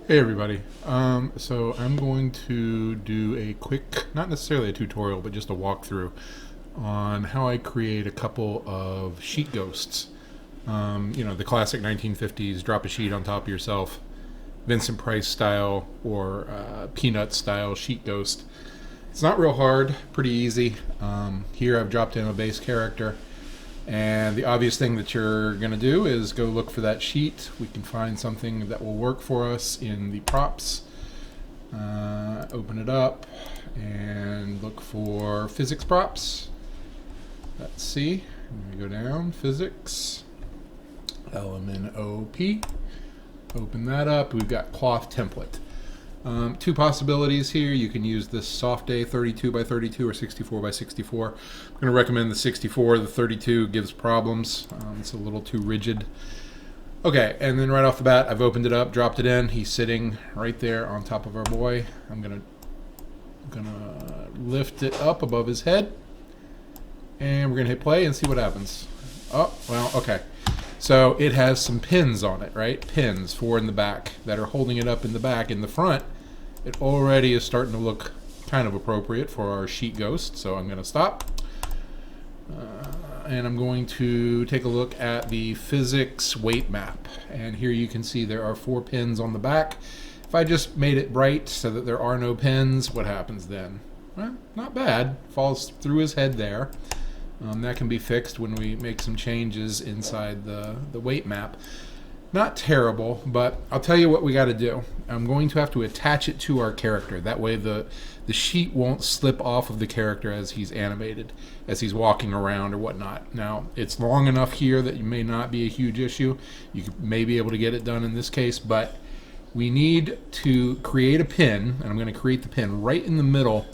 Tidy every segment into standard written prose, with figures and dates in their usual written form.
Hey everybody. So I'm going to do a quick, not necessarily a tutorial, but just a walkthrough on how I create a couple of sheet ghosts. The classic 1950s drop a sheet on top of yourself, Vincent Price style or Peanut style sheet ghost. It's not real hard, pretty easy. Here I've dropped in a base character. And the obvious thing that you're going to do is go look for that sheet. We can find something that will work for us in the props. Open it up and look for physics props. Let's see. I'm going to go down, physics, LMNOP. Open that up. We've got cloth template. Two possibilities here. You can use this soft A 32 by 32 or 64 by 64. I'm going to recommend the 64. The 32 gives problems. It's a little too rigid. Okay, and then right off the bat, I've opened it up, dropped it in. He's sitting right there on top of our boy. I'm gonna lift it up above his head, and we're gonna hit play and see what happens. Oh, well, okay. So it has some pins on it, right? Pins, 4 in the back, that are holding it up in the back. In the front, it already is starting to look kind of appropriate for our sheet ghost. So I'm going to stop. And I'm going to take a look at the physics weight map. And here you can see there are 4 pins on the back. If I just made it bright so that there are no pins, what happens then? Well, not bad. Falls through his head there. That can be fixed when we make some changes inside the weight map. Not terrible, but I'll tell you what we got to do. I'm going to have to attach it to our character. That way the sheet won't slip off of the character as he's animated, as he's walking around or whatnot. Now, it's long enough here that it may not be a huge issue. You may be able to get it done in this case, but we need to create a pin, and I'm going to create the pin right in the middle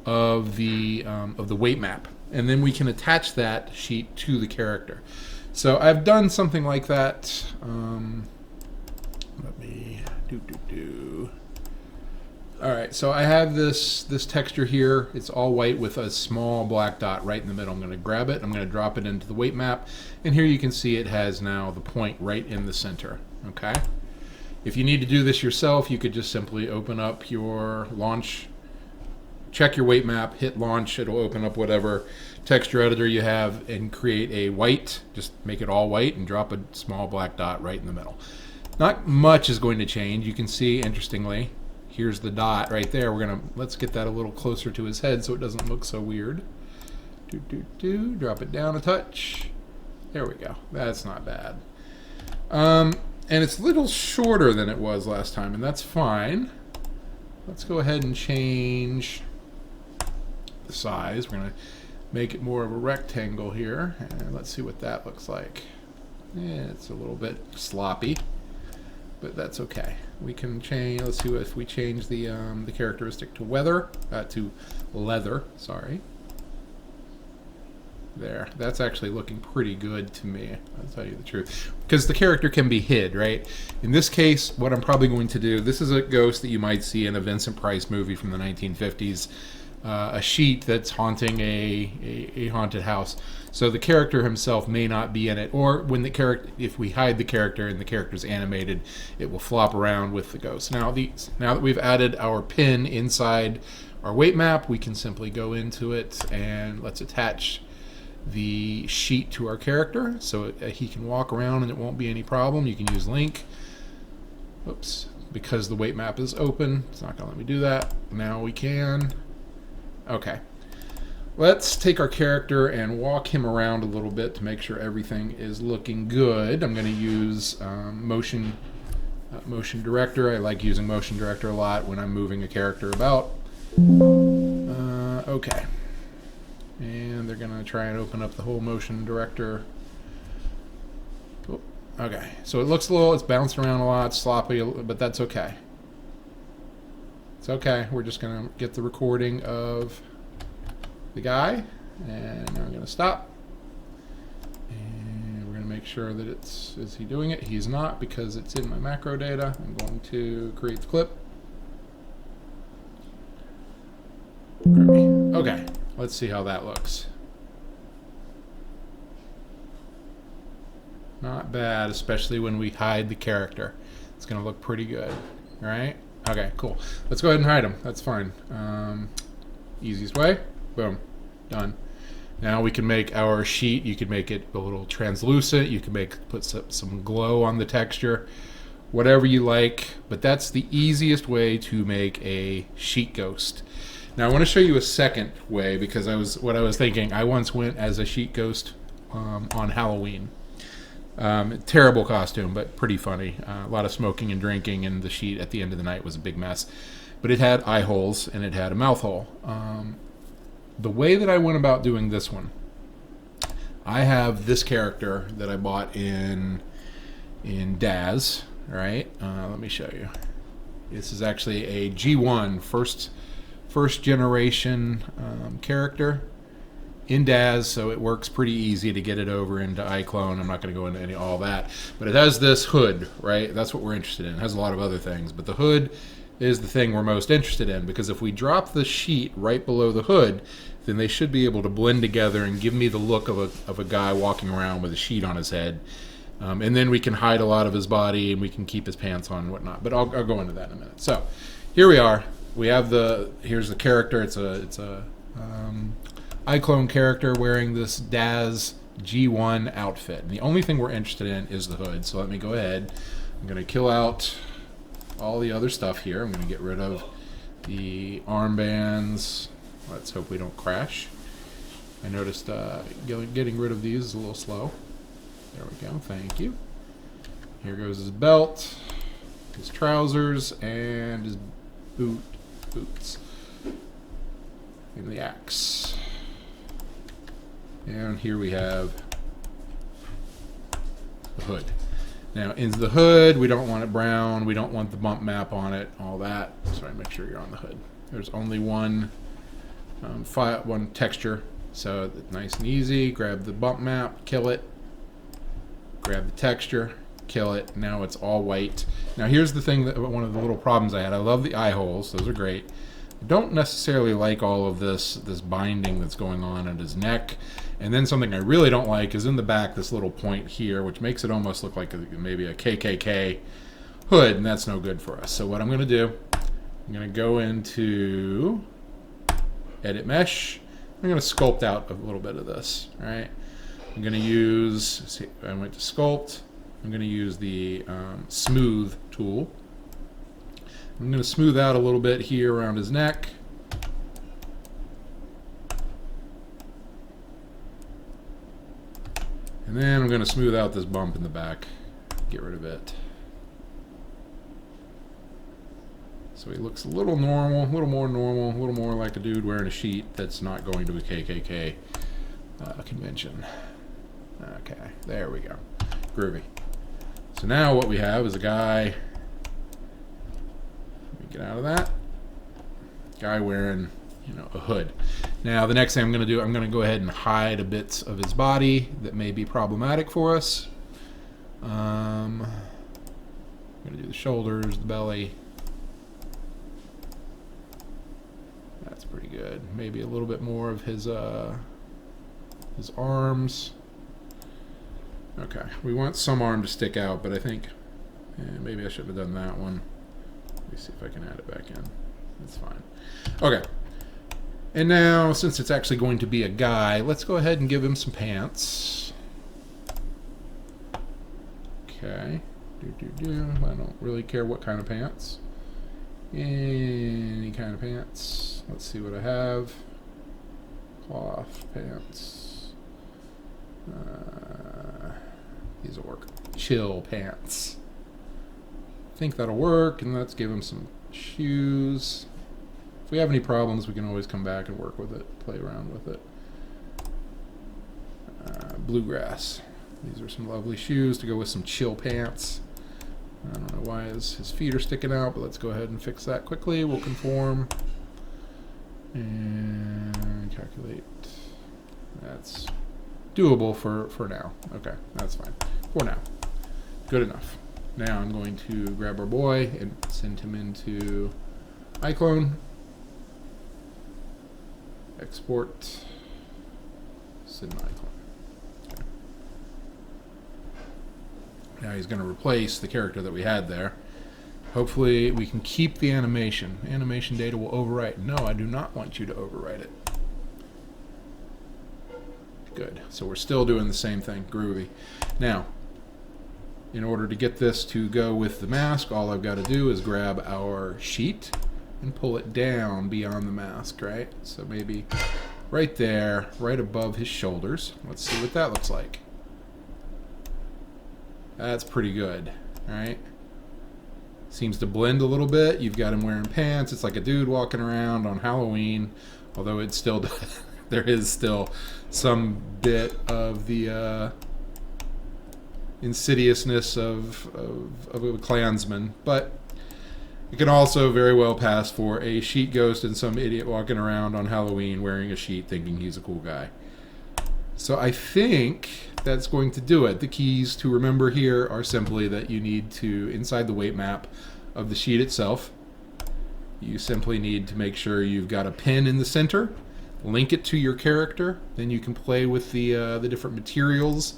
of the weight map. And then we can attach that sheet to the character. So I've done something like that. Let me do. All right, so I have this texture here. It's all white with a small black dot right in the middle. I'm going to grab it. I'm going to drop it into the weight map. And here you can see it has now the point right in the center. Okay. If you need to do this yourself, you could just simply open up your launch. Check your weight map, hit launch, it'll open up whatever texture editor you have and create a white, just make it all white and drop a small black dot right in the middle. Not much is going to change. You can see, interestingly, here's the dot right there. Let's get that a little closer to his head so it doesn't look so weird. Drop it down a touch. There we go. That's not bad. And it's a little shorter than it was last time, and that's fine. Let's go ahead and change the size. We're going to make it more of a rectangle here, and let's see what that looks like. Yeah, it's a little bit sloppy, but that's okay. We can change. Let's see if we change the characteristic to leather. Sorry. There, that's actually looking pretty good to me, I'll tell you the truth. Because the character can be hid, right? In this case, what I'm probably going to do, this is a ghost that you might see in a Vincent Price movie from the 1950s, a sheet that's haunting a haunted house. So the character himself may not be in it, or when if we hide the character and the character's animated, it will flop around with the ghost. Now that we've added our pin inside our weight map, we can simply go into it and let's attach the sheet to our character so he can walk around and it won't be any problem. You can use link. Oops, because the weight map is open, it's not going to let me do that. Now we can. Okay. Let's take our character and walk him around a little bit to make sure everything is looking good. I'm going to use motion director. I like using motion director a lot when I'm moving a character about. Okay. And they're going to try and open up the whole motion director. Oh, okay, so it looks it's bouncing around a lot, sloppy, but that's okay. It's okay. We're just going to get the recording of the guy. And now I'm going to stop. And we're going to make sure that is he doing it? He's not, because it's in my macro data. I'm going to create the clip. Okay. Let's see how that looks. Not bad, especially when we hide the character. It's going to look pretty good. right? Okay, cool. Let's go ahead and hide them. That's fine. Easiest way. Boom. Done. Now we can make our sheet. You can make it a little translucent. You can put some glow on the texture. Whatever you like. But that's the easiest way to make a sheet ghost. Now I want to show you a second way, because what I was thinking, I once went as a sheet ghost on Halloween. Terrible costume, but pretty funny. A lot of smoking and drinking, and the sheet at the end of the night was a big mess. But it had eye holes and it had a mouth hole. The way that I went about doing this one, I have this character that I bought in Daz, right? Let me show you. This is actually a G1 first generation character in Daz, so it works pretty easy to get it over into Iclone. I'm not going to go into all that, but it has this hood, right? That's what we're interested in. It has a lot of other things, but the hood is the thing we're most interested in, because if we drop the sheet right below the hood, then they should be able to blend together and give me the look of a guy walking around with a sheet on his head. And then we can hide a lot of his body, and we can keep his pants on and whatnot. But I'll go into that in a minute. So here we are. We have here's the character. It's a Iclone character wearing this Daz G1 outfit. And the only thing we're interested in is the hood. So let me go ahead. I'm going to kill out all the other stuff here. I'm going to get rid of the armbands. Let's hope we don't crash. I noticed getting rid of these is a little slow. There we go. Thank you. Here goes his belt, his trousers, and his boots, and the axe. And here we have the hood. Now, in the hood, we don't want it brown. We don't want the bump map on it, all that. So make sure you're on the hood. There's only one texture, so nice and easy. Grab the bump map, kill it. Grab the texture, kill it. Now it's all white. Now here's the thing, one of the little problems I had. I love the eye holes. Those are great. I don't necessarily like all of this binding that's going on at his neck. And then something I really don't like is in the back, this little point here, which makes it almost look like maybe a KKK hood, and that's no good for us. So what I'm going to do, I'm going to go into Edit Mesh. I'm going to sculpt out a little bit of this, all right? I'm going to use, I went to Sculpt. I'm going to use the Smooth tool. I'm going to smooth out a little bit here around his neck. And then I'm going to smooth out this bump in the back. Get rid of it. So he looks a little normal, a little more normal, a little more like a dude wearing a sheet that's not going to a KKK convention. Okay, there we go. Groovy. So now what we have is a guy, let me get out of that, guy wearing, a hood. Now the next thing I'm going to do, I'm going to go ahead and hide a bits of his body that may be problematic for us. I'm going to do the shoulders, the belly. That's pretty good. Maybe a little bit more of his arms. Okay, we want some arm to stick out, but I think maybe I should have done that one. Let me see if I can add it back in. That's fine. Okay. And now, since it's actually going to be a guy, let's go ahead and give him some pants. Okay. I don't really care what kind of pants. Any kind of pants. Let's see what I have. Cloth pants. These will work. Chill pants. I think that'll work, and let's give him some shoes. If we have any problems, we can always come back and work with it, play around with it. Bluegrass. These are some lovely shoes to go with some chill pants. I don't know why his feet are sticking out, but let's go ahead and fix that quickly. We'll conform and calculate. That's doable for now. Okay, that's fine. For now. Good enough. Now I'm going to grab our boy and send him into Iclone. Export. Send Iclone. Okay. Now he's going to replace the character that we had there. Hopefully we can keep the animation. Animation data will overwrite. No, I do not want you to overwrite it. Good. So we're still doing the same thing. Groovy. Now, in order to get this to go with the mask, all I've got to do is grab our sheet and pull it down beyond the mask, right? So maybe right there, right above his shoulders. Let's see what that looks like. That's pretty good, all right? Seems to blend a little bit. You've got him wearing pants. It's like a dude walking around on Halloween, although it's still there is still some bit of the insidiousness of a Klansman, but it can also very well pass for a sheet ghost and some idiot walking around on Halloween wearing a sheet thinking he's a cool guy. So I think that's going to do it. The keys to remember here are simply that you need to, inside the weight map of the sheet itself, you simply need to make sure you've got a pin in the center, link it to your character, then you can play with the different materials,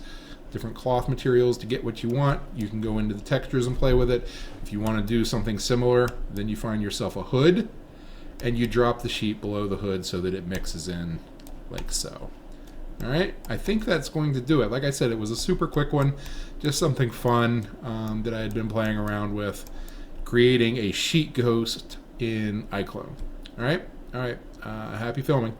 different cloth materials to get what you want. You can go into the textures and play with it. If you want to do something similar, then you find yourself a hood, and you drop the sheet below the hood so that it mixes in like so. All right, I think that's going to do it. Like I said, it was a super quick one, just something fun that I had been playing around with, creating a sheet ghost in Iclone. All right, happy filming.